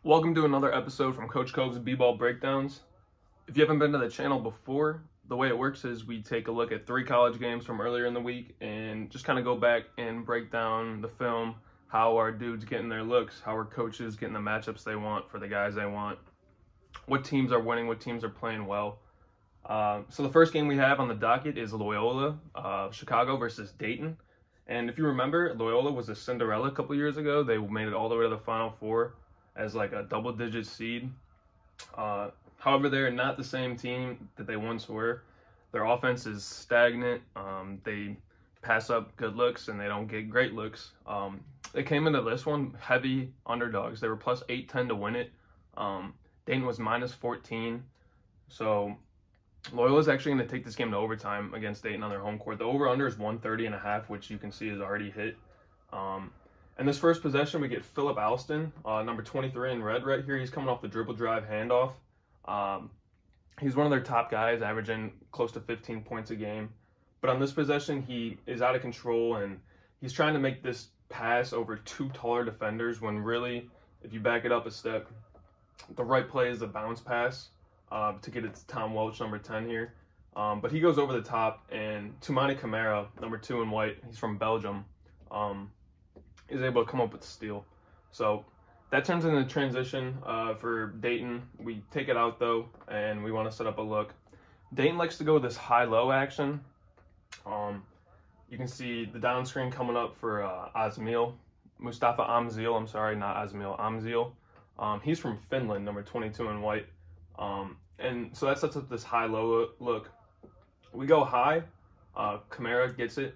Welcome to another episode from Coach Cove's B-Ball Breakdowns. If you haven't been to the channel before, the way it works is we take a look at 3 college games from earlier in the week and just kind of go back and break down the film, how our dudes getting their looks, how our coaches getting the matchups they want for the guys they want, what teams are winning, what teams are playing well. So the first game we have on the docket is Loyola, Chicago versus Dayton. And if you remember, Loyola was a Cinderella a couple years ago. They made it all the way to the Final Four as like a double-digit seed. However, they're not the same team that they once were. Their offense is stagnant. They pass up good looks and they don't get great looks. They came into this one heavy underdogs. They were plus 810 to win it. Dayton was minus 14. So Loyola's actually going to take this game to overtime against Dayton on their home court. The over-under is 130.5, which you can see is already hit. And this first possession, we get Philip Alston, number 23 in red right here. He's coming off the dribble drive handoff. He's one of their top guys, averaging close to 15 points a game. But on this possession, he is out of control, and he's trying to make this pass over 2 taller defenders when really, if you back it up a step, the right play is the bounce pass to get it to Tom Welch, number 10 here. But he goes over the top, and Toumani Camara, number 2 in white, he's from Belgium, is able to come up with the steal. So that turns into a transition for Dayton. We take it out though, and we want to set up a look. Dayton likes to go with this high-low action. You can see the down screen coming up for Mustafa Amzil. I'm sorry, not Azmil, Amzil. He's from Finland, number 22 in white. And so that sets up this high-low look. We go high. Camara gets it,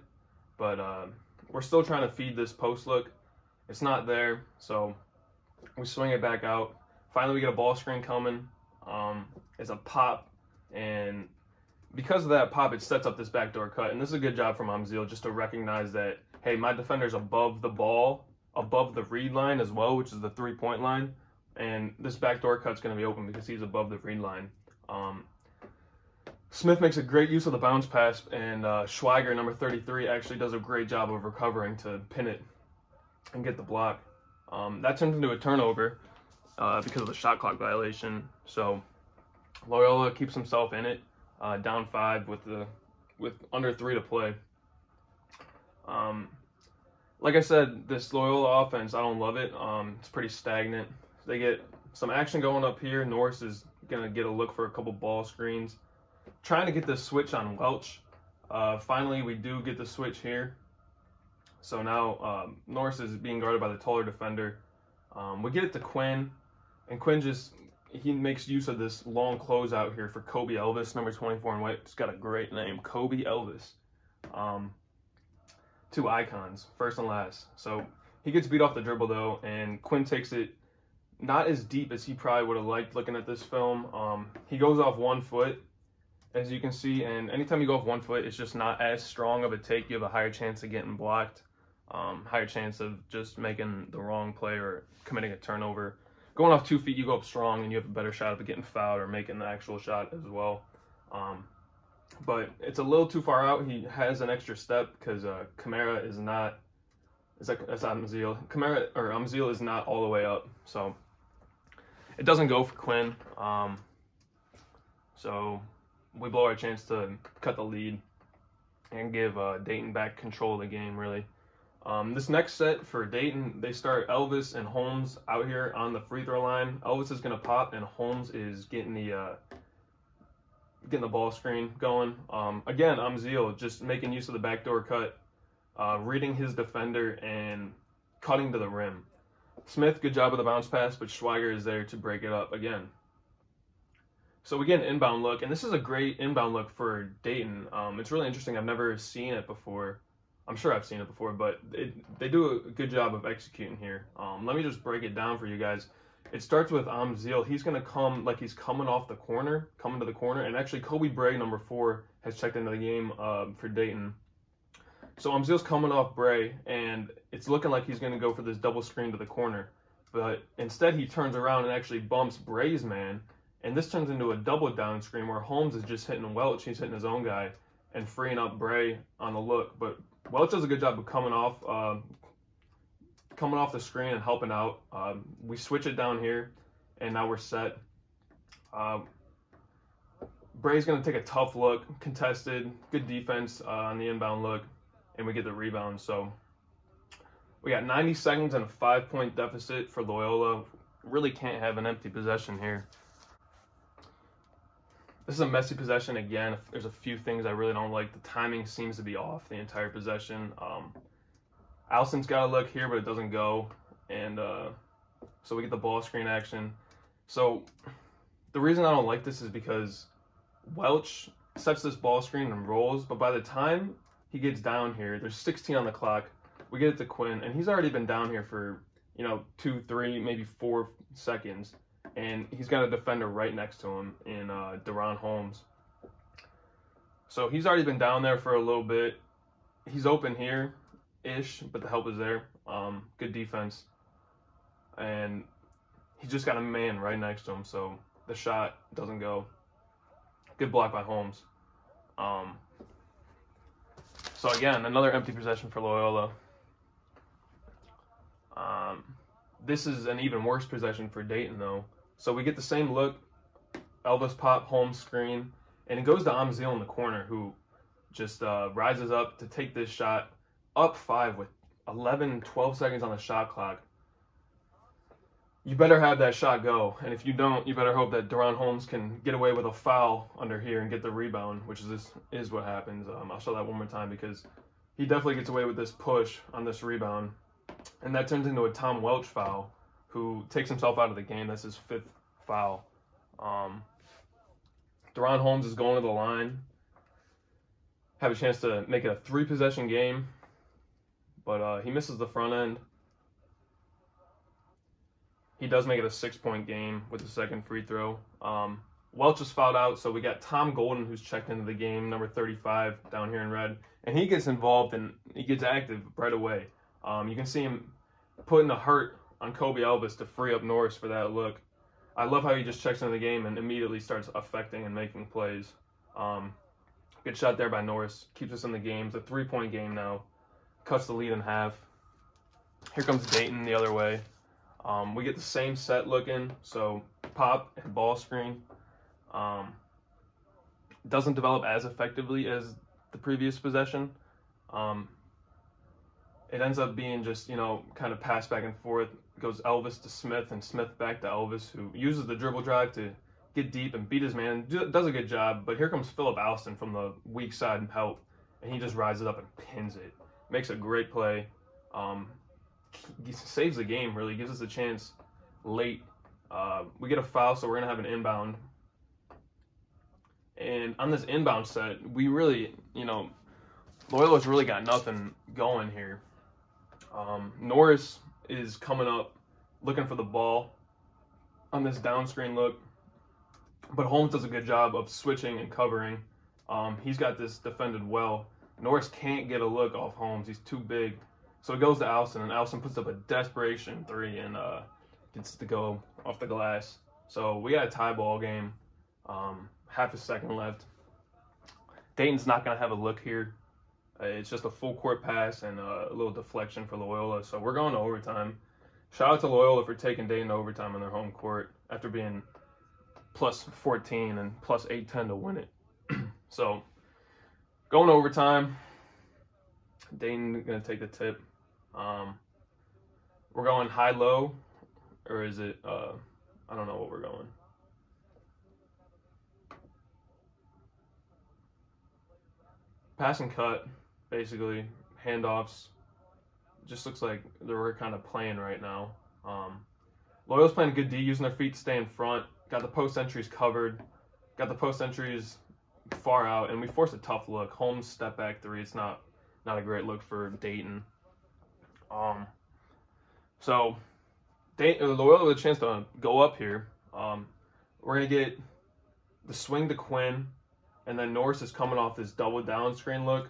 but we're still trying to feed this post look. It's not there, so we swing it back out. Finally, we get a ball screen coming. It's a pop, and because of that pop, it sets up this backdoor cut. And this is a good job from Amzil just to recognize that, hey, my defender's above the ball, above the read line as well, which is the 3-point line. And this backdoor cut's going to be open because he's above the read line. Smith makes a great use of the bounce pass, and Schweiger, number 33, actually does a great job of recovering to pin it and get the block. That turns into a turnover because of the shot clock violation. So Loyola keeps himself in it, down 5 with under 3 to play. Like I said, this Loyola offense, I don't love it. It's pretty stagnant. They get some action going up here. Norris is going to get a look for a couple ball screens. Trying to get the switch on Welch. Finally, we do get the switch here. So now Norris is being guarded by the taller defender. We get it to Quinn, and Quinn he makes use of this long closeout here for Kobe Elvis, number 24 in white. It's got a great name, Kobe Elvis. 2 icons, first and last. So he gets beat off the dribble though, and Quinn takes it not as deep as he probably would have liked looking at this film. He goes off 1 foot, as you can see, and anytime you go off 1 foot, it's just not as strong of a take. You have a higher chance of getting blocked, higher chance of just making the wrong play or committing a turnover. Going off 2 feet, you go up strong, and you have a better shot of getting fouled or making the actual shot as well. But it's a little too far out. He has an extra step because Camara is not. That's Amzil. Amzil is not all the way up, so it doesn't go for Quinn. So we blow our chance to cut the lead and give Dayton back control of the game, really. This next set for Dayton, they start Elvis and Holmes out here on the free throw line. Elvis is going to pop, and Holmes is getting the ball screen going. Again, Amzil just making use of the backdoor cut, reading his defender and cutting to the rim. Smith, good job with the bounce pass, but Schweiger is there to break it up again. So we get an inbound look, and this is a great inbound look for Dayton. It's really interesting. I've never seen it before. I'm sure I've seen it before, but they do a good job of executing here. Let me just break it down for you guys. It starts with Amzil. He's going to come like he's coming to the corner, and actually Kobe Bray, number 4, has checked into the game for Dayton. So Amzil's coming off Bray, and it's looking like he's going to go for this double screen to the corner. But instead, he turns around and actually bumps Bray's man, and this turns into a double down screen where Holmes is just hitting Welch. He's hitting his own guy and freeing up Bray on the look. But Welch does a good job of coming off coming off the screen and helping out. We switch it down here, and now we're set. Bray's going to take a tough look, contested, good defense on the inbound look, and we get the rebound. So we got 90 seconds and a 5-point deficit for Loyola. Really can't have an empty possession here. This is a messy possession again. There's a few things I really don't like. The timing seems to be off the entire possession. Alston's got a look here, but it doesn't go. And so we get the ball screen action. So the reason I don't like this is because Welch sets this ball screen and rolls, but by the time he gets down here, there's 16 on the clock. We get it to Quinn, and he's already been down here for, 2, 3, maybe 4 seconds. And he's got a defender right next to him in Deron Holmes. So he's already been down there for a little bit. He's open here-ish, but the help is there. Good defense. And he just got a man right next to him, so the shot doesn't go. Good block by Holmes. So again, another empty possession for Loyola. This is an even worse possession for Dayton, though. So we get the same look, Elvis pop, Holmes screen, and it goes to Amzil in the corner, who just rises up to take this shot, up 5 with 11, 12 seconds on the shot clock. You better have that shot go, and if you don't, you better hope that Deron Holmes can get away with a foul under here and get the rebound, which is what happens. I'll show that one more time because he definitely gets away with this push on this rebound, and that turns into a Tom Welch foul, who takes himself out of the game. That's his 5th foul. Deron Holmes is going to the line. Have a chance to make it a 3-possession game, but he misses the front end. He does make it a 6-point game with the second free throw. Welch is fouled out, so we got Tom Golden, who's checked into the game, number 35, down here in red. And he gets involved and he gets active right away. You can see him putting a hurt on Kobe Elvis to free up Norris for that look. I love how he just checks into the game and immediately starts affecting and making plays. Good shot there by Norris. Keeps us in the game. It's a 3-point game now. Cuts the lead in half. Here comes Dayton the other way. We get the same set looking, so pop and ball screen. Doesn't develop as effectively as the previous possession. It ends up being just, kind of pass back and forth. It goes Elvis to Smith and Smith back to Elvis, who uses the dribble drive to get deep and beat his man. Does a good job, but here comes Philip Alston from the weak side and help, and he just rises up and pins it. Makes a great play. He saves the game, really. Gives us a chance late. We get a foul, so we're going to have an inbound. And on this inbound set, we really, Loyola's really got nothing going here. Norris is coming up, looking for the ball on this down screen look. But Holmes does a good job of switching and covering. He's got this defended well. Norris can't get a look off Holmes. He's too big. So it goes to Alston, and Alston puts up a desperation 3 and gets to go off the glass. So we got a tie ball game. Half a second left. Dayton's not going to have a look here. It's just a full court pass and a little deflection for Loyola. So we're going to overtime. Shout out to Loyola for taking Dayton to overtime on their home court after being plus 14 and plus 8-10 to win it. So going to overtime. Dayton going to take the tip. We're going high-low, or is it, I don't know what we're going. Pass and cut, basically, handoffs. Just looks like we're kind of playing right now. Loyola's playing good D, using their feet to stay in front. Got the post entries covered. Got the post entries far out, and we forced a tough look. Holmes step back 3. It's not a great look for Dayton. So Loyola with a chance to go up here. We're gonna get the swing to Quinn, and then Norris is coming off this double down screen look.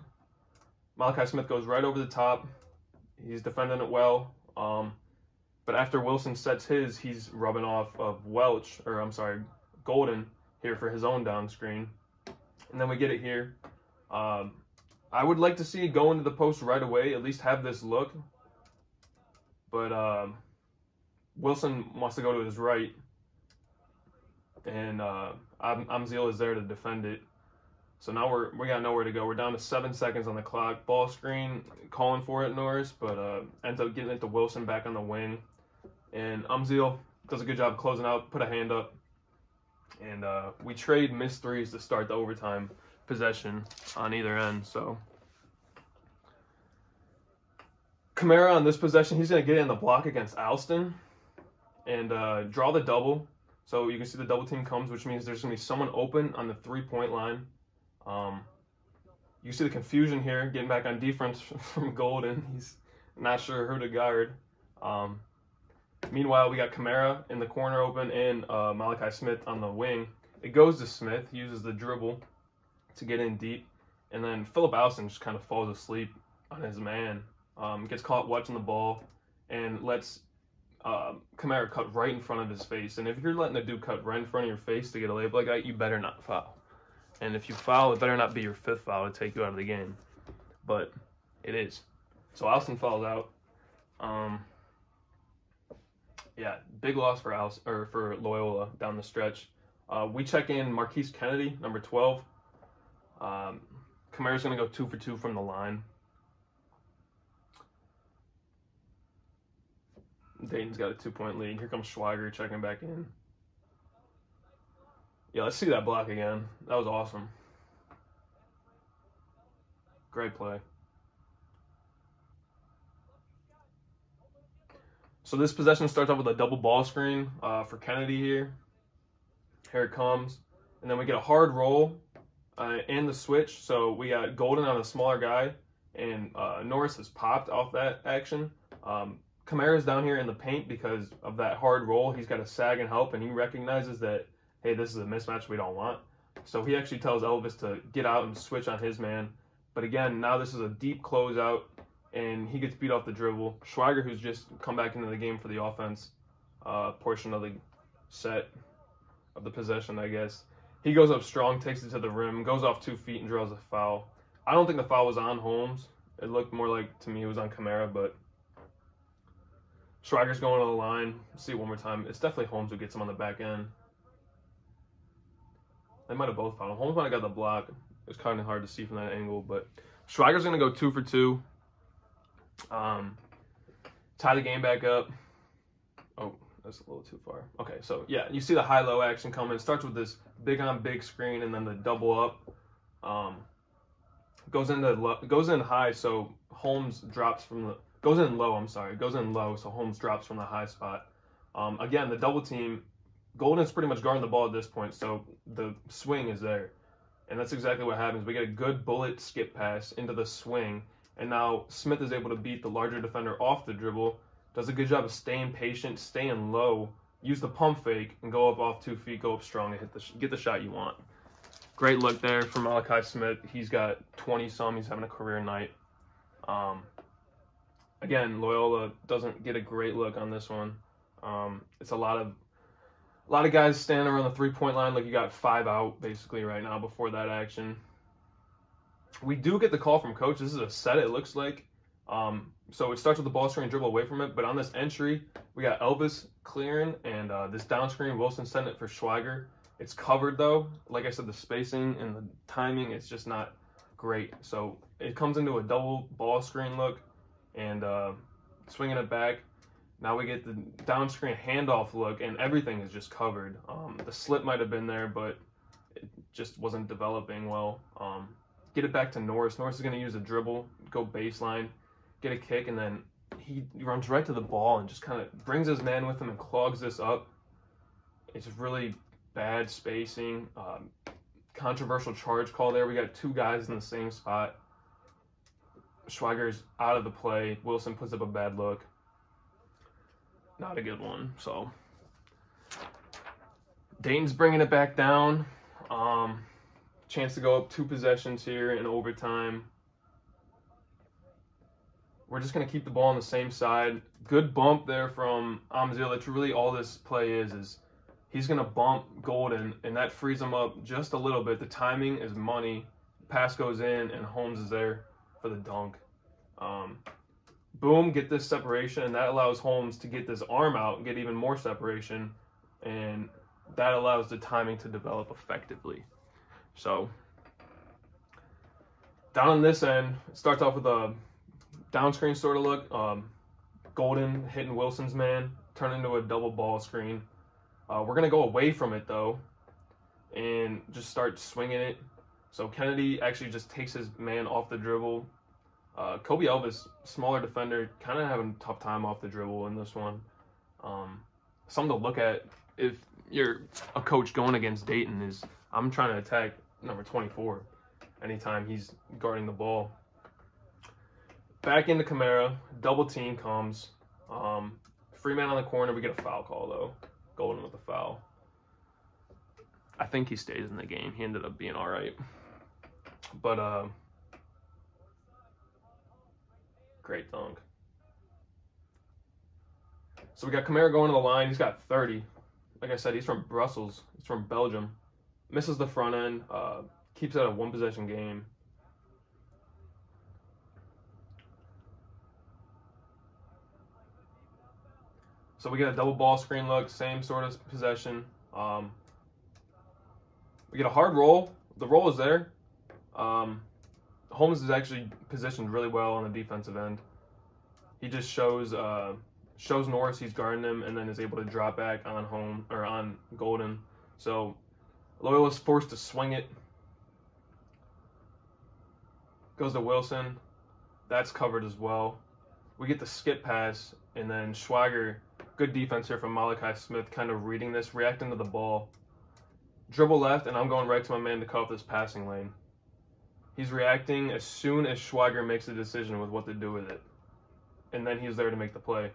Malachi Smith goes right over the top. He's defending it well. But after Wilson sets his, he's rubbing off of Golden here for his own down screen. And then we get it here. I would like to see it go into the post right away, at least have this look. but Wilson wants to go to his right, and Amzil is there to defend it. So now we got nowhere to go. We're down to 7 seconds on the clock. Ball screen, calling for it, Norris, but ends up getting it to Wilson back on the wing. And Amzil does a good job closing out, put a hand up. And we trade missed threes to start the overtime possession on either end. So Kamara on this possession, he's going to get in the block against Alston and draw the double. So you can see the double team comes, which means there's going to be someone open on the three-point line. You see the confusion here, getting back on defense from Golden. He's not sure who to guard. Meanwhile, we got Kamara in the corner open and Malachi Smith on the wing. It goes to Smith. He uses the dribble to get in deep. And then Philip Alston just kind of falls asleep on his man. Gets caught watching the ball and lets Kamara cut right in front of his face. And if you're letting a dude cut right in front of your face to get a layup like that, you better not foul. And if you foul, it better not be your 5th foul to take you out of the game. But it is. So Alston fouls out. Yeah, big loss for Loyola down the stretch. We check in Marquise Kennedy, number 12. Kamara's going to go 2 for 2 from the line. Dayton's got a 2-point lead. Here comes Schweiger checking back in. Yeah, let's see that block again. That was awesome. Great play. So this possession starts off with a double ball screen for Kennedy here. Here it comes. And then we get a hard roll and the switch. So we got Golden on a smaller guy, and Norris has popped off that action. Kamara's down here in the paint because of that hard roll. He's got to sag and help, and he recognizes that, hey, this is a mismatch we don't want. So he actually tells Elvis to get out and switch on his man. But again, now this is a deep closeout, and he gets beat off the dribble. Schweiger, who's just come back into the game for the offense portion of the set of the possession, I guess. He goes up strong, takes it to the rim, goes off 2 feet, and draws a foul. I don't think the foul was on Holmes. It looked more like, to me, it was on Kamara, but Schweiger's going to the line. See it one more time. It's definitely Holmes who gets him on the back end. They might have both fouled him. Holmes might have got the block. It was kind of hard to see from that angle, but Schweiger's going to go 2 for 2. Tie the game back up. Oh, that's a little too far. Okay, so yeah, you see the high-low action coming. It starts with this big-on-big screen and then the double up. Goes in high, so Holmes drops from the... Goes in low, so Holmes drops from the high spot. Again, the double team, Golden's pretty much guarding the ball at this point, so the swing is there. And that's exactly what happens. We get a good bullet skip pass into the swing, and now Smith is able to beat the larger defender off the dribble, does a good job of staying patient, staying low, use the pump fake, and go up off 2 feet, go up strong, and get the shot you want. Great look there from Malachi Smith. He's got 20-some. He's having a career night. Again, Loyola doesn't get a great look on this one. It's a lot of guys standing around the 3-point line. Like, you got 5 out basically right now before that action. We do get the call from coach. This is a set, it looks like. So it starts with the ball screen, dribble away from it. But on this entry, we got Elvis clearing, and this down screen, Wilson sent it for Schweiger. It's covered though. Like I said, the spacing and the timing, it's just not great. So it comes into a double ball screen look. And swinging it back. Now we get the down screen handoff look, and everything is just covered. The slip might have been there, but it just wasn't developing well. Get it back to Norris. Norris is going to use a dribble, go baseline, get a kick, and then he runs right to the ball and just kind of brings his man with him and clogs this up. It's really bad spacing. Controversial charge call there. We got 2 guys in the same spot. Schweiger's out of the play. Wilson puts up a bad look. Not a good one. So Dayton's bringing it back down. Chance to go up 2 possessions here in overtime. We're just going to keep the ball on the same side. Good bump there from Amzil. That's really all this play is he's going to bump Golden, and that frees him up just a little bit. The timing is money. Pass goes in, and Holmes is there for the dunk. Boom, get this separation, and that allows Holmes to get this arm out and get even more separation, and that allows the timing to develop effectively. So down on this end, it starts off with a down screen sort of look. Golden hitting Wilson's man, turn into a double ball screen. We're going to go away from it, though, and just start swinging it. So Kennedy actually just takes his man off the dribble. Kobe Elvis, smaller defender, kind of having a tough time off the dribble in this one. Something to look at if you're a coach going against Dayton is I'm trying to attack number 24 anytime he's guarding the ball. Back into Kamara, double team comes. Free man on the corner, we get a foul call, though. Golden with a foul. I think he stays in the game. He ended up being all right. But, great dunk. So we got Kamara going to the line. He's got 30. Like I said, he's from Brussels. He's from Belgium. Misses the front end. Keeps it a one-possession game. So we get a double ball screen look, same sort of possession. We get a hard roll. The roll is there. Holmes is actually positioned really well on the defensive end. He just shows Norris he's guarding him, and then is able to drop back on on Golden. So Loyola's forced to swing it. Goes to Wilson. That's covered as well. We get the skip pass, and then Schwager, good defense here from Malachi Smith, kind of reading this, reacting to the ball. Dribble left, and I'm going right to my man to cut off this passing lane. He's reacting as soon as Schwager makes a decision with what to do with it. And then he's there to make the play.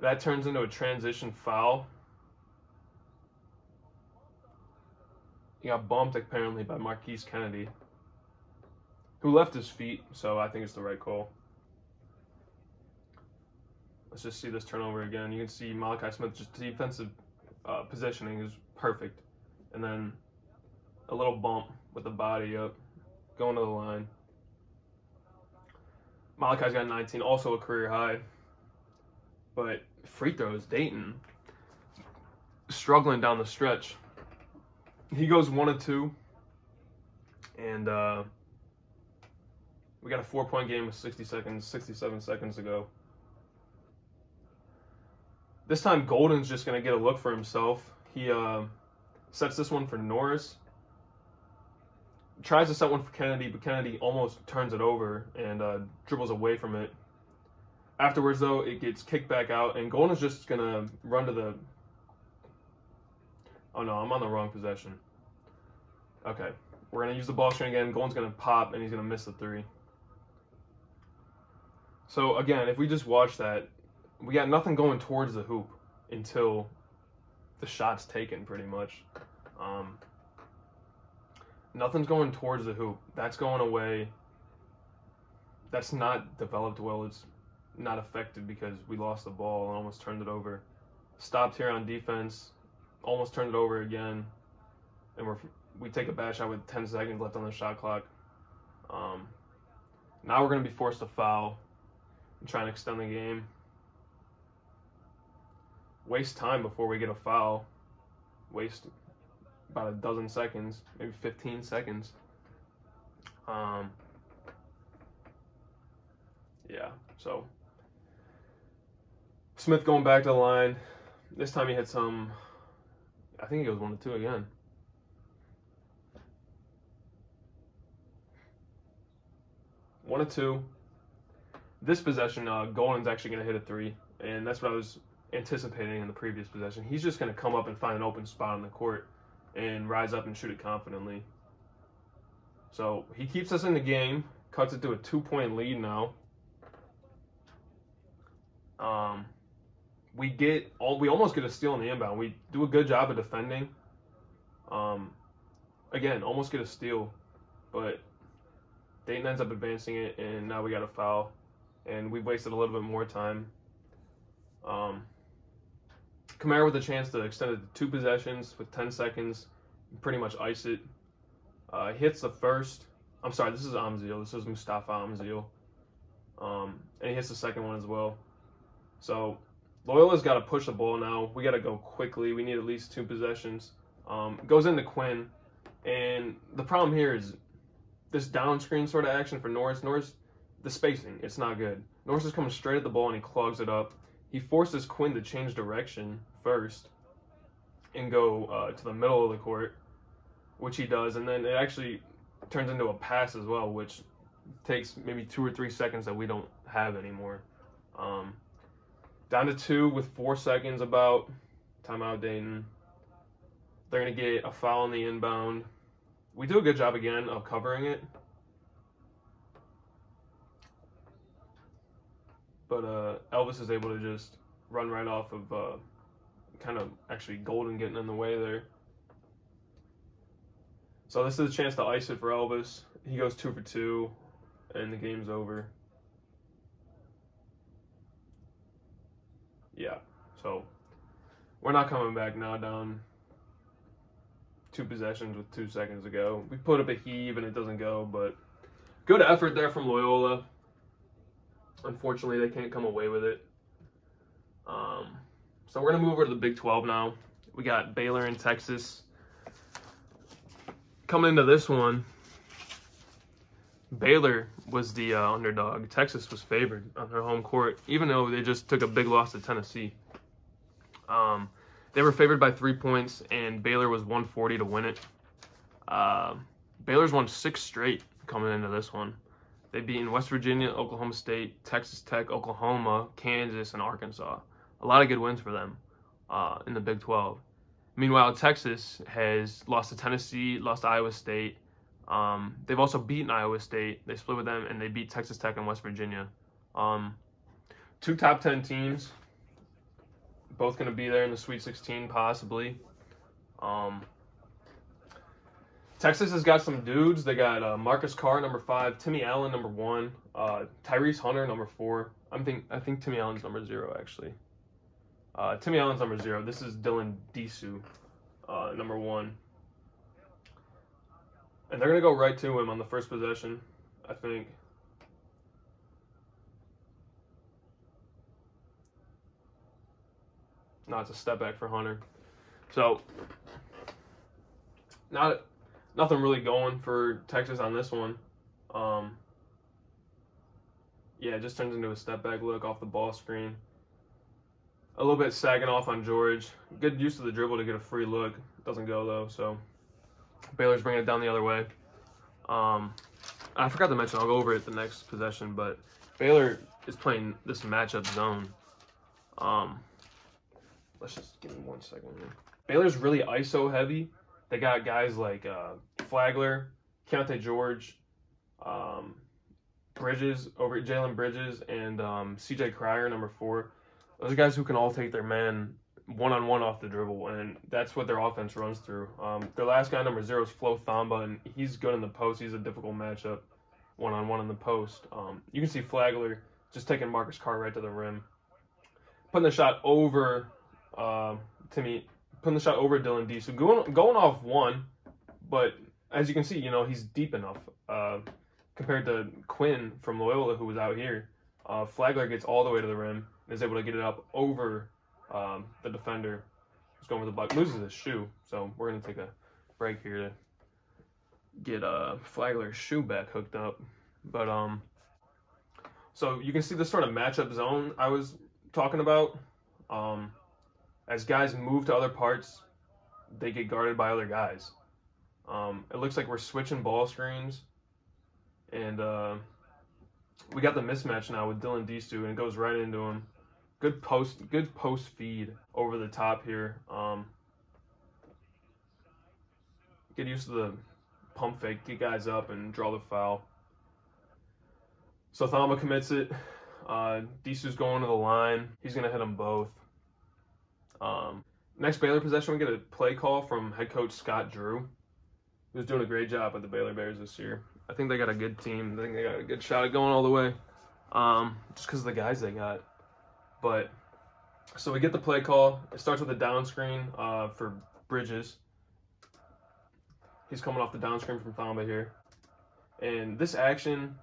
That turns into a transition foul. He got bumped, apparently, by Marquise Kennedy, who left his feet, so I think it's the right call. Let's just see this turnover again. You can see Malachi Smith, just defensive positioning is perfect. And then a little bump with the body up, going to the line. Malachi's got 19, also a career high. But free throws, Dayton, struggling down the stretch. He goes 1 of 2. And we got a 4-point game with 67 seconds to go. This time, Golden's just going to get a look for himself. He sets this one for Norris. Tries to set one for Kennedy, but Kennedy almost turns it over and dribbles away from it. Afterwards, though, it gets kicked back out, and Golden's just going to run to the... Oh, no, I'm on the wrong possession. Okay, we're going to use the ball screen again. Golden's going to pop, and he's going to miss the 3. So, again, if we just watch that, we got nothing going towards the hoop until the shot's taken, pretty much. Nothing's going towards the hoop. That's going away. That's not developed well. It's not effective because we lost the ball and almost turned it over. Stopped here on defense, almost turned it over again, and we take a bad shot with 10 seconds left on the shot clock. Now we're going to be forced to foul and try and extend the game. Waste time before we get a foul. Waste about a dozen seconds, maybe 15 seconds. Yeah, so Smith going back to the line. This time he hits some, I think he goes 1 of 2 again. One of 2. This possession, Golden's actually going to hit a 3, and that's what I was anticipating in the previous possession. He's just going to come up and find an open spot on the court and rise up and shoot it confidently. So he keeps us in the game, cuts it to a 2-point lead now. We almost get a steal in the inbound. We do a good job of defending. Again, almost get a steal, but Dayton ends up advancing it, and now we got a foul, and we wasted a little bit more time. Kamara with a chance to extend it to 2 possessions with 10 seconds, pretty much ice it. Hits the first. I'm sorry, this is Amzil. This is Mustafa Amzil. and he hits the second one as well. So Loyola's got to push the ball now. We got to go quickly. We need at least 2 possessions. Goes into Quinn, and the problem here is this down screen sort of action for Norris. Norris, the spacing, it's not good. Norris is coming straight at the ball, and he clogs it up. He forces Quinn to change direction first and go to the middle of the court, which he does, and then it actually turns into a pass as well, which takes maybe 2 or 3 seconds that we don't have anymore. Down to 2 with 4 seconds about. Timeout Dayton. They're going to get a foul in the inbound. We do a good job again of covering it. But Elvis is able to just run right off of kind of actually Golden getting in the way there. So this is a chance to ice it for Elvis. He goes 2 for 2, and the game's over. Yeah, so we're not coming back now, down 2 possessions with 2 seconds to go. We put up a heave and it doesn't go, but good effort there from Loyola. Unfortunately, they can't come away with it. So we're going to move over to the Big 12 now. We got Baylor and Texas. Coming into this one, Baylor was the underdog. Texas was favored on their home court, even though they just took a big loss to Tennessee. They were favored by 3 points, and Baylor was 140 to win it. Baylor's won 6 straight coming into this one. They've beaten West Virginia, Oklahoma State, Texas Tech, Oklahoma, Kansas, and Arkansas. A lot of good wins for them in the Big 12. Meanwhile, Texas has lost to Tennessee, lost to Iowa State. They've also beaten Iowa State. They split with them, and they beat Texas Tech and West Virginia. 2 top 10 teams, both going to be there in the Sweet 16 possibly. Texas has got some dudes. They got Marcus Carr, number 5, Timmy Allen, number 1, Tyrese Hunter, number 4. I think Timmy Allen's number 0, actually. Timmy Allen's number 0. This is Dylan Disu, number 1. And they're going to go right to him on the first possession, I think. No, it's a step back for Hunter. So, nothing really going for Texas on this one. Yeah, it just turns into a step back look off the ball screen. A little bit sagging off on George. Good use of the dribble to get a free look. Doesn't go, though, so Baylor's bringing it down the other way. I forgot to mention, I'll go over it the next possession, but Baylor is playing this matchup zone. Let's just give me 1 second here. Baylor's really ISO heavy. They got guys like Flagler, Keontae George, Jalen Bridges, and CJ Cryer, number 4. Those are guys who can all take their man one-on-one off the dribble, and that's what their offense runs through. Their last guy, number 0, is Flo Thamba, and he's good in the post. He's a difficult matchup one-on-one in the post. You can see Flagler just taking Marcus Carr right to the rim. Putting the shot over putting the shot over Dylan D. So going off one, but as you can see, he's deep enough compared to Quinn from Loyola, who was out here. Flagler gets all the way to the rim and is able to get it up over the defender who's going with the buck. Loses his shoe, so we're going to take a break here to get Flagler's shoe back hooked up. But so you can see this sort of matchup zone I was talking about. As guys move to other parts, they get guarded by other guys. It looks like we're switching ball screens, and we got the mismatch now with Dylan Disu, and it goes right into him. Good post feed over the top here. Get used to the pump fake, get guys up, and draw the foul. So Thamba commits it. Disu's going to the line. He's going to hit them both. Next Baylor possession, we get a play call from head coach Scott Drew, who's doing a great job with the Baylor Bears this year. I think they got a good team. I think they got a good shot at going all the way, just because of the guys they got. But so we get the play call. It starts with a down screen for Bridges. He's coming off the down screen from Thamba here. And this action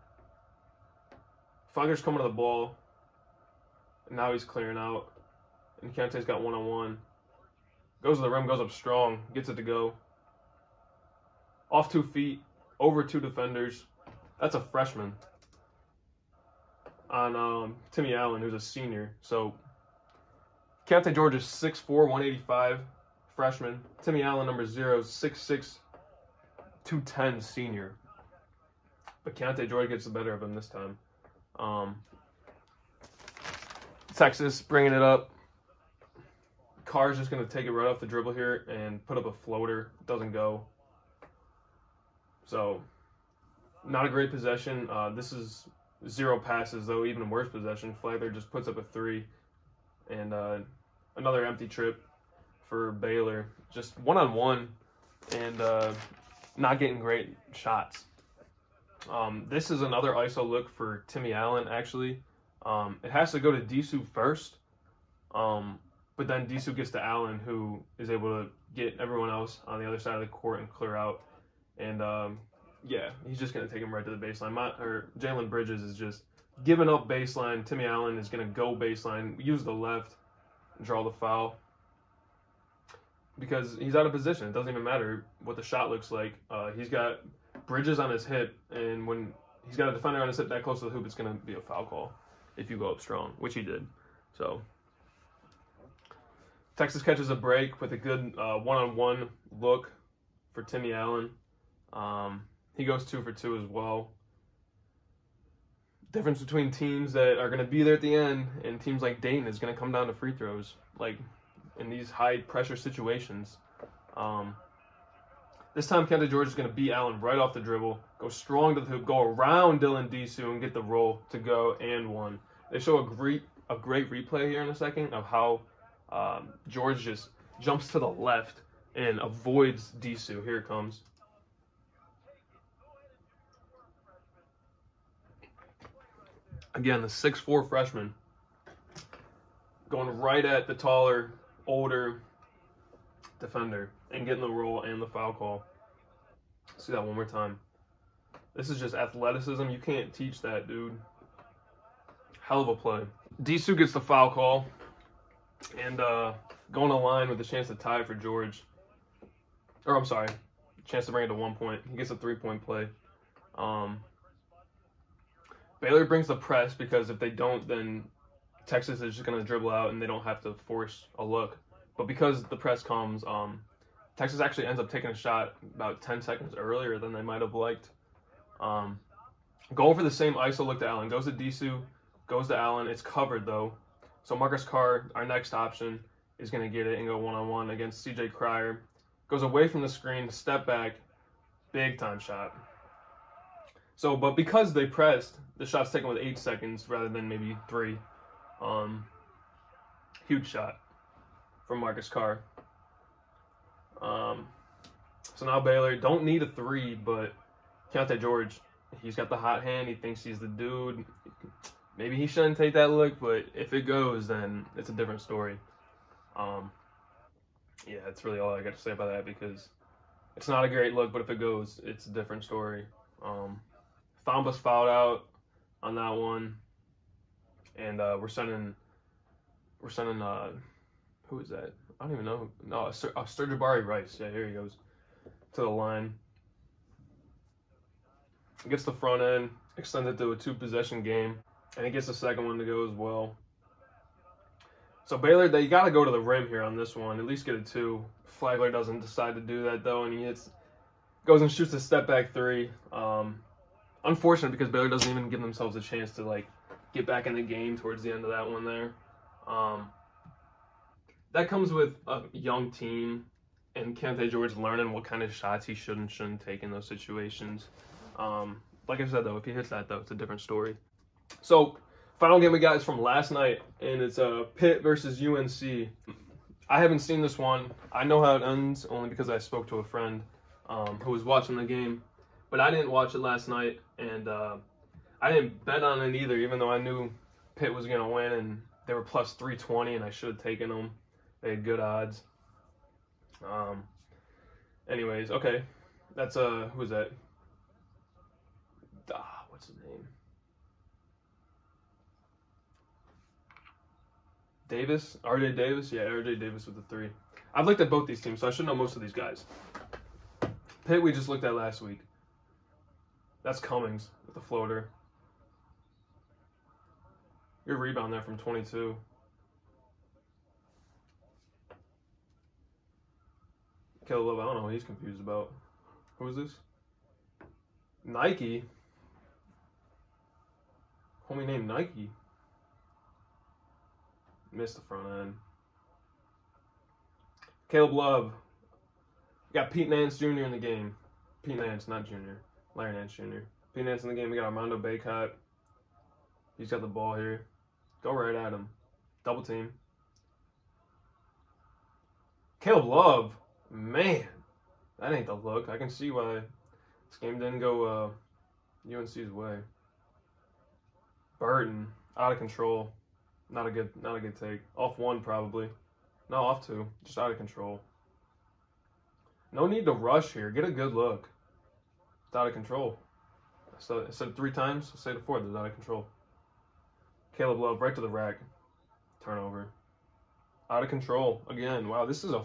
Flagler's coming to the ball. And now he's clearing out. And Keontae's got one-on-one. Goes to the rim, goes up strong, gets it to go. Off 2 feet, over 2 defenders. That's a freshman on Timmy Allen, who's a senior. So Keontae George is 6'4", 185, freshman. Timmy Allen, number 0, 6'6", 210, senior. But Keontae George gets the better of him this time. Texas bringing it up. Carr's just going to take it right off the dribble here and put up a floater. Doesn't go. So, not a great possession. This is 0 passes, though, even worse possession. Flagler just puts up a 3. And another empty trip for Baylor. Just one-on-one and not getting great shots. This is another ISO look for Timmy Allen, actually. It has to go to Disu first. But then Disu gets to Allen, who is able to get everyone else on the other side of the court and clear out. And, yeah, he's just going to take him right to the baseline. Jalen Bridges is just giving up baseline. Timmy Allen is going to go baseline, use the left, draw the foul. Because he's out of position. It doesn't even matter what the shot looks like. He's got Bridges on his hip, and when he's got a defender on his hip that close to the hoop, it's going to be a foul call if you go up strong, which he did. So Texas catches a break with a good one-on-one look for Timmy Allen. He goes 2 for 2 as well. Difference between teams that are going to be there at the end and teams like Dayton is going to come down to free throws, like in these high-pressure situations. This time, Keontae George is going to beat Allen right off the dribble, go strong to the hoop, go around Dylan Disu and get the roll to go and one. They show a great replay here in a second of how George just jumps to the left and avoids Disu. Here it comes. Again, the 6'4" freshman going right at the taller, older defender and getting the roll and the foul call. See that one more time. This is just athleticism. You can't teach that, dude. Hell of a play. Disu gets the foul call and going to line with a chance to tie for George. Or, I'm sorry, chance to bring it to 1 point. He gets a 3-point play. Baylor brings the press because if they don't, then Texas is just going to dribble out and they don't have to force a look. But because the press comes, Texas actually ends up taking a shot about 10 seconds earlier than they might have liked. Going for the same ISO look to Allen. Goes to Disu, goes to Allen. It's covered, though. So Marcus Carr, our next option, is going to get it and go one-on-one against C.J. Cryer. Goes away from the screen, step back, big-time shot. So, but because they pressed, the shot's taken with 8 seconds rather than maybe 3. Huge shot from Marcus Carr. So now Baylor don't need a 3, but Keontae George, he's got the hot hand. He thinks he's the dude. Maybe he shouldn't take that look, but if it goes, then it's a different story. Yeah, that's really all I got to say about that because it's not a great look, but if it goes, it's a different story. Thomba's fouled out on that one, and we're sending who is that? I don't even know. No, Sturgibari Rice. Yeah, here he goes to the line. Gets the front end, extends it to a 2-possession game, and he gets the second one to go as well. So Baylor, they got to go to the rim here on this one, at least get a 2. Flagler doesn't decide to do that though, and he goes and shoots a step back 3. Unfortunate because Baylor doesn't even give themselves a chance to like get back in the game towards the end of that one there. That comes with a young team and Keontae George learning what kind of shots he should and shouldn't take in those situations. Like I said though, if he hits that though, it's a different story. So final game we got is from last night, and it's Pitt versus UNC. I haven't seen this one. I know how it ends only because I spoke to a friend who was watching the game, but I didn't watch it last night, and I didn't bet on it either, even though I knew Pitt was going to win, and they were plus 320, and I should have taken them. They had good odds. Anyways, okay. That's, who is that? What's his name? Davis, RJ Davis. Yeah, RJ Davis with the 3. I've looked at both these teams, so I should know most of these guys. Pitt we just looked at last week. That's Cummings with the floater. Good rebound there from 22. Caleb Love, I don't know what he's confused about. Who is this? Nike. Homie named Nike. Missed the front end. Caleb Love. Got Pete Nance Jr. in the game. Pete Nance, not Jr. Larry Nance Jr. Pete Nance in the game. We got Armando Bacot. He's got the ball here. Go right at him. Double team. Caleb Love. Man. That ain't the look. I can see why this game didn't go UNC's way. Burton. Out of control. Not a good take. Off 1 probably. No, off 2. Just out of control. No need to rush here. Get a good look. It's out of control. So I said it 3 times. I'll say it 4th. It's out of control. Caleb Love right to the rack. Turnover. Out of control. Again, wow, this is a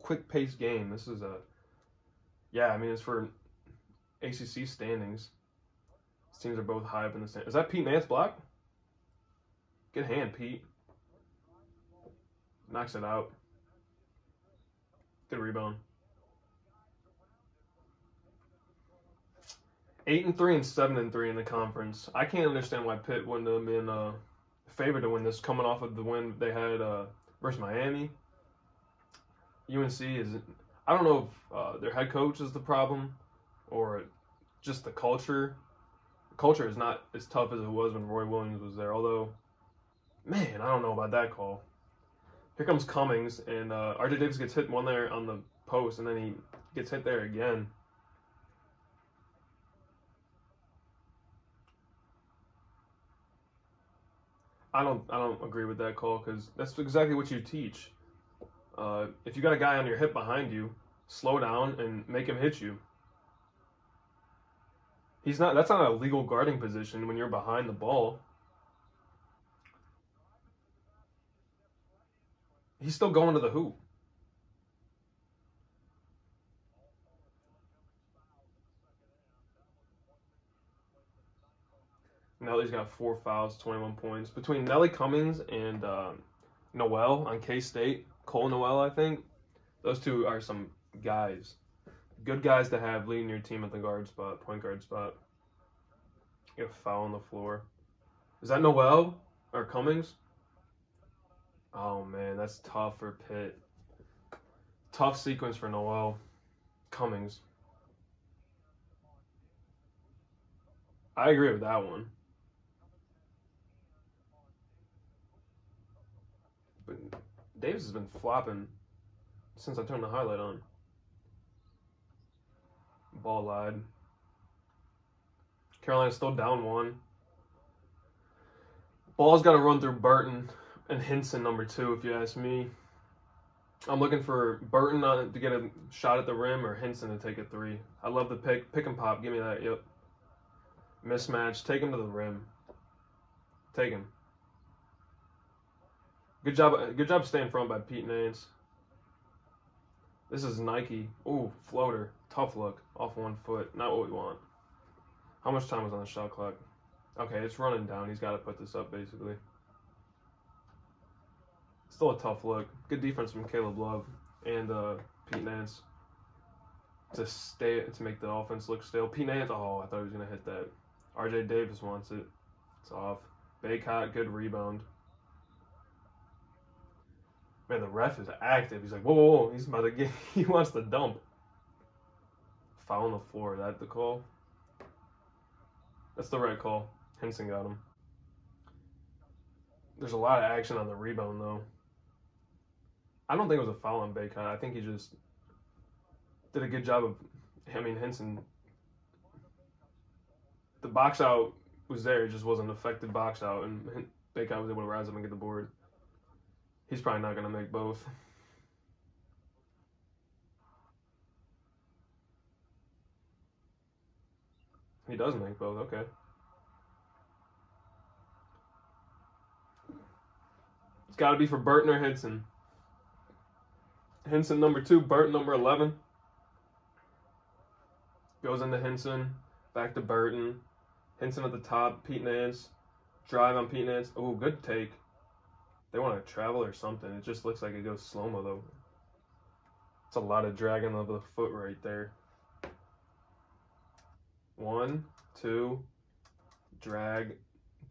quick-paced game. This is a... Yeah, I mean, it's for ACC standings. These teams are both high up in the standings. Is that Pete Nance block? Good hand, Pete. Knocks it out. Good rebound. 8-3 and 7-3 in the conference. I can't understand why Pitt wouldn't have been favored to win this, coming off of the win they had versus Miami. UNC is, I don't know if their head coach is the problem or just the culture. The culture is not as tough as it was when Roy Williams was there, although, man, I don't know about that call. Here comes Cummings, and RJ Davis gets hit 1 there on the post, and then he gets hit there again. I don't agree with that call because that's exactly what you teach. If you got a guy on your hip behind you, slow down and make him hit you. That's not a legal guarding position when you're behind the ball. He's still going to the hoop. Nelly's got 4 fouls, 21 points. Between Nelly Cummings and Noel on K-State, Cole Noel, I think, those two are some guys. Good guys to have leading your team at the guard spot, point guard spot. You get a foul on the floor. Is that Noel or Cummings? Oh, man, that's tough for Pitt. Tough sequence for Noel. Cummings. I agree with that one. But Davis has been flopping since I turned the highlight on. Ball lied. Carolina's still down 1. Ball's got to run through Burton and Hinson, number 2, if you ask me. I'm looking for Burton to get a shot at the rim or Hinson to take a 3. I love the pick and pop. Give me that. Yep. Mismatch. Take him to the rim. Take him. Good job staying front by Pete Nance. This is Nike. Ooh, floater. Tough look. Off 1 foot. Not what we want. How much time was on the shot clock? Okay, it's running down. He's got to put this up, basically. Still a tough look. Good defense from Caleb Love and Pete Nance to make the offense look stale. Pete Nance, oh, I thought he was going to hit that. RJ Davis wants it. It's off. Bacot, good rebound. Man, the ref is active. He's like, whoa, whoa, whoa. He's about to get, he wants to dump. Foul on the floor. Is that the call? That's the right call. Henson got him. There's a lot of action on the rebound, though. I don't think it was a foul on Bacot. I think he just did a good job of, Henson. The box out was there. It just wasn't an effective box out, and Bacot was able to rise up and get the board. He's probably not going to make both. He does make both, okay. got to be for Burton or Hinson. Hinson number 2, Burton number 11. Goes into Hinson, back to Burton. Hinson at the top, Pete Nance. Drive on Pete Nance. Oh, good take. They want to travel or something. It just looks like it goes slow-mo, though. It's a lot of dragging of the foot right there. 1, 2, drag.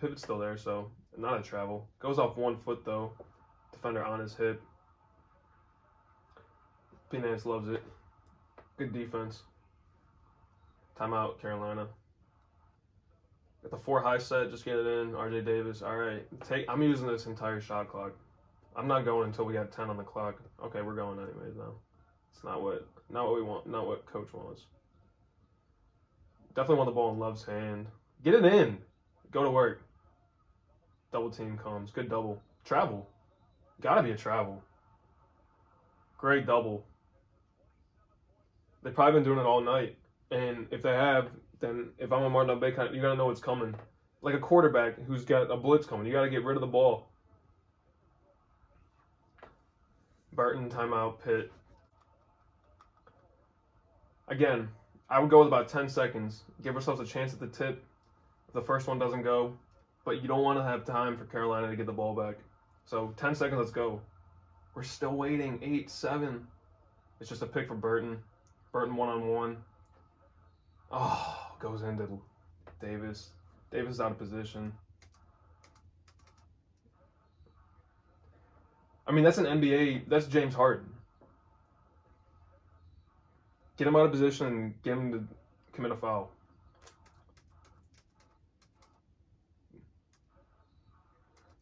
Pivot's still there, so not a travel. Goes off 1 foot, though. Defender on his hip. Pete Nance loves it. Good defense. Timeout, Carolina. Got the 4 high set, just get it in. RJ Davis, all right. I'm using this entire shot clock. I'm not going until we have 10 on the clock. Okay, we're going anyways now. It's not what we want, not what coach wants. Definitely want the ball in Love's hand. Get it in. Go to work. Double team comes. Good double. Travel. Gotta be a travel. Great double. They've probably been doing it all night. And if they have, then if I'm a Martin Bacon, you gotta know what's coming. Like a quarterback who's got a blitz coming. You gotta get rid of the ball. Burton, timeout, Pitt. Again, I would go with about 10 seconds. Give ourselves a chance at the tip. If the first one doesn't go, but you don't want to have time for Carolina to get the ball back. So 10 seconds, let's go. We're still waiting. 8, 7. It's just a pick for Burton. Burton one-on-one. Oh, goes into Davis. Davis is out of position. I mean, that's an NBA. That's James Harden. Get him out of position and get him to commit a foul.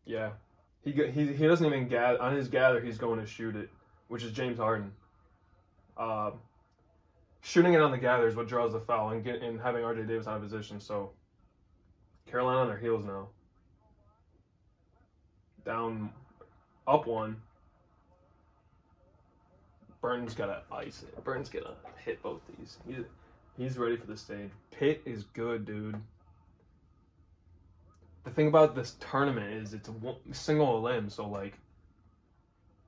Yeah. He doesn't even gather. On his gather, he's going to shoot it, which is James Harden. Shooting it on the gather is what draws the foul and having RJ Davis out of position. So Carolina on their heels now. Down, up 1. Burton's got to ice it. Burton's going to hit both these. He's ready for the stage. Pitt is good, dude. The thing about this tournament is it's a single limb, so, like,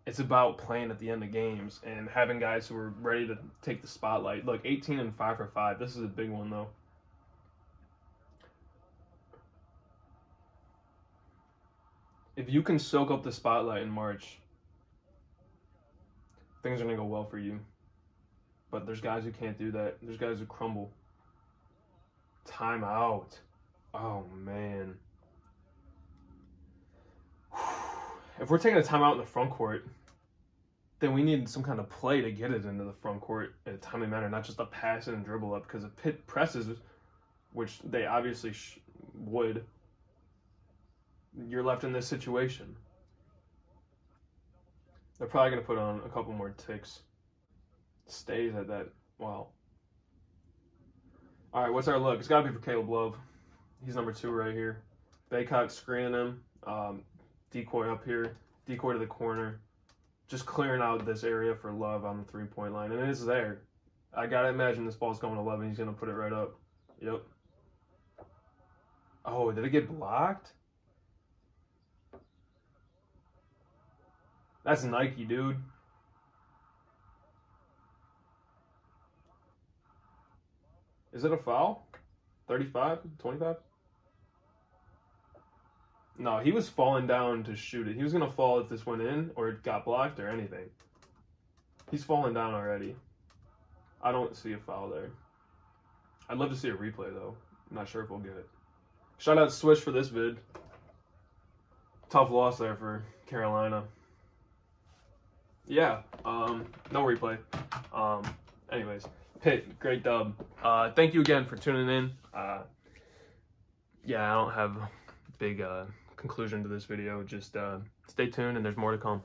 it's about playing at the end of games and having guys who are ready to take the spotlight. Look, 18 and 5 for 5. This is a big one, though. If you can soak up the spotlight in March, things are going to go well for you. But there's guys who can't do that. There's guys who crumble. Timeout. Oh, man. If we're taking a timeout in the front court, then we need some kind of play to get it into the front court in a timely manner, not just a pass and dribble up. Because if Pitt presses, which they obviously would, you're left in this situation. They're probably going to put on a couple more ticks. Stays at that. Wow. All right, what's our look? It's got to be for Caleb Love. He's number 2 right here. Baycock screening him. Decoy up here. Decoy to the corner. Just clearing out this area for Love on the 3-point line. And it's there. I got to imagine this ball's going to Love and he's going to put it right up. Yep. Oh, did it get blocked? That's Nike, dude. Is it a foul? 35? 25? No, he was falling down to shoot it. He was going to fall if this went in or it got blocked or anything. He's falling down already. I don't see a foul there. I'd love to see a replay, though. I'm not sure if we'll get it. Shout out Swish for this vid. Tough loss there for Carolina. Yeah, no replay. Anyways, Pitt, great dub. Thank you again for tuning in. Yeah, I don't have a big conclusion to this video. Just stay tuned and there's more to come.